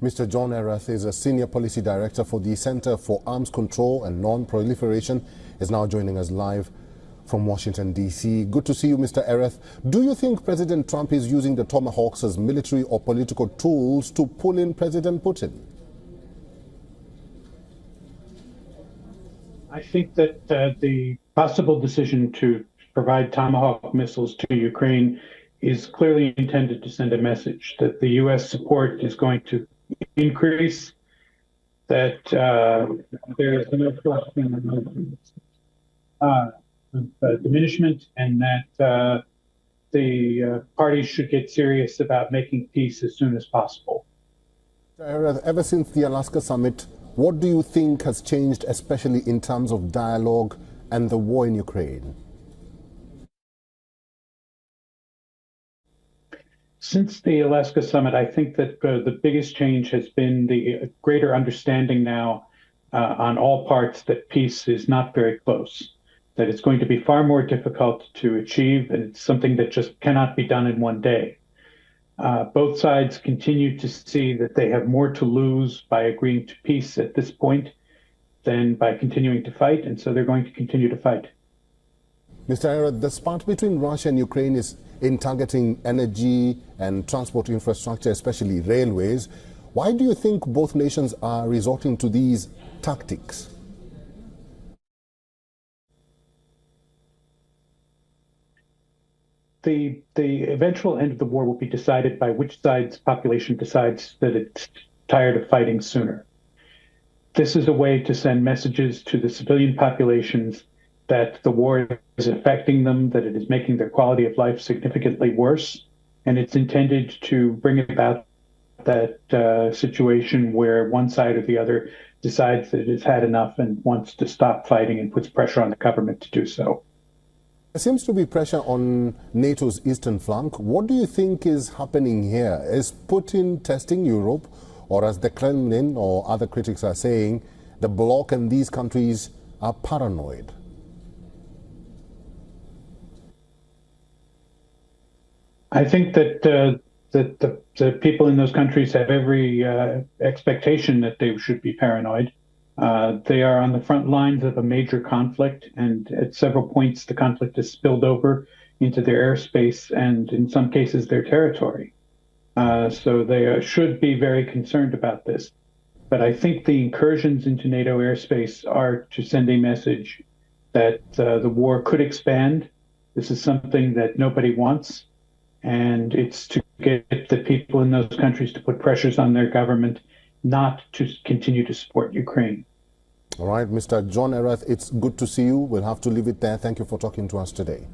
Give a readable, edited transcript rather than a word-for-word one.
Mr. John Erath is a Senior Policy Director for the Center for Arms Control and Non-Proliferation, is now joining us live from Washington, D.C. Good to see you, Mr. Erath. Do you think President Trump is using the Tomahawks as military or political tools to pull in President Putin? I think that the possible decision to provide Tomahawk missiles to Ukraine is clearly intended to send a message that the U.S. support is going to increase, that there is no question of diminishment, and that the parties should get serious about making peace as soon as possible. Ever since the Alaska summit, what do you think has changed, especially in terms of dialogue and the war in Ukraine? Since the Alaska summit, I think that the biggest change has been the greater understanding now on all parts that peace is not very close, that it's going to be far more difficult to achieve, and it's something that just cannot be done in one day. Both sides continue to see that they have more to lose by agreeing to peace at this point than by continuing to fight, and so they're going to continue to fight. Mr. Erath, the spat between Russia and Ukraine is in targeting energy and transport infrastructure, especially railways. Why do you think both nations are resorting to these tactics? The eventual end of the war will be decided by which side's population decides that it's tired of fighting sooner. This is a way to send messages to the civilian populations that the war is affecting them, that it is making their quality of life significantly worse, and it's intended to bring about that situation where one side or the other decides that it has had enough and wants to stop fighting and puts pressure on the government to do so. There seems to be pressure on NATO's eastern flank. What do you think is happening here? Is Putin testing Europe, or as the Kremlin or other critics are saying, the bloc and these countries are paranoid? I think that the people in those countries have every expectation that they should be paranoid. They are on the front lines of a major conflict, and at several points the conflict has spilled over into their airspace and in some cases their territory. So they should be very concerned about this. But I think the incursions into NATO airspace are to send a message that the war could expand. This is something that nobody wants. And it's to get the people in those countries to put pressures on their government not to continue to support Ukraine. All right, Mr. John Erath, it's good to see you. We'll have to leave it there. Thank you for talking to us today.